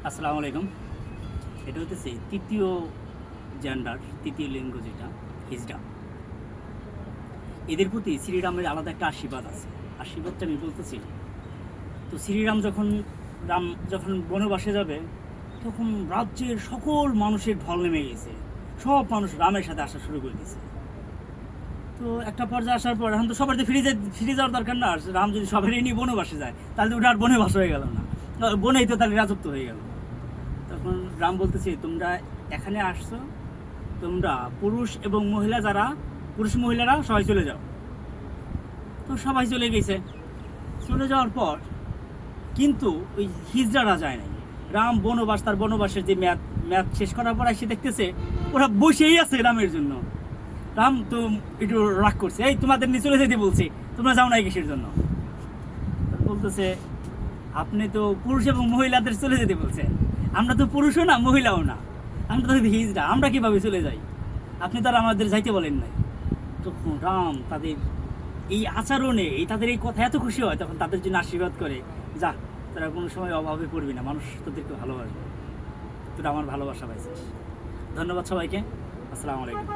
আসসালামু আলাইকুম। এটা হতেছে তৃতীয় জেন্ডার, তৃতীয় লিঙ্গ যেটা হিজড়া। এদের প্রতি শ্রীরামের আলাদা একটা আশীর্বাদ আছে। আশীর্বাদটা আমি বলতেছি। তো শ্রীরাম যখন বনবাসে যাবে, তখন রাজ্যের সকল মানুষের ঢল নেমে গেছে। সব মানুষ রামের সাথে আসা শুরু করে দিয়েছে। তো একটা পর্যায়ে আসার পর এখন তো সবার ফিরে যাওয়ার দরকার না। রাম যদি সবারই নিয়ে বনবাসে যায়, তাহলে তো ওটা আর বনবাস হয়ে গেল না, বনেই তো তাহলে রাজত্ব হয়ে গেল। তখন রাম বলতেছে, তোমরা এখানে আসছো, তোমরা পুরুষ এবং মহিলা যারা পুরুষ মহিলারা সবাই চলে যাও। তো সবাই চলে গেছে। চলে যাওয়ার পর কিন্তু ওই হিজড়ারা যায় নাই। রাম তার বনবাসের যে ম্যাথ শেষ করার পর এসে দেখতেছে ওরা বসেই আছে রামের জন্য। রাম তো একটু রাগ করছে, এই তোমাদের নিয়ে চলে যেতে বলছি, তোমরা যাও না কিসের জন্য? বলতেছে, আপনি তো পুরুষ এবং মহিলাদের চলে যেতে বলছেন, আমরা তো পুরুষও না মহিলাও না, আমরা তো হিজড়া, আমরা কিভাবে চলে যাই? আপনি তো আর আমাদের যাইতে বলেন নাই। তখন রাম তাদের এই আচরণে, তাদের এই কথা এত খুশি হয়, তখন তাদের জন্য আশীর্বাদ করে, যা, তোরা কোনো সময় অভাবে পড়বি না, মানুষ তোদেরকে ভালোবাসবে, তোরা আমার ভালোবাসা পাইছিস। ধন্যবাদ সবাইকে। আসসালামু আলাইকুম।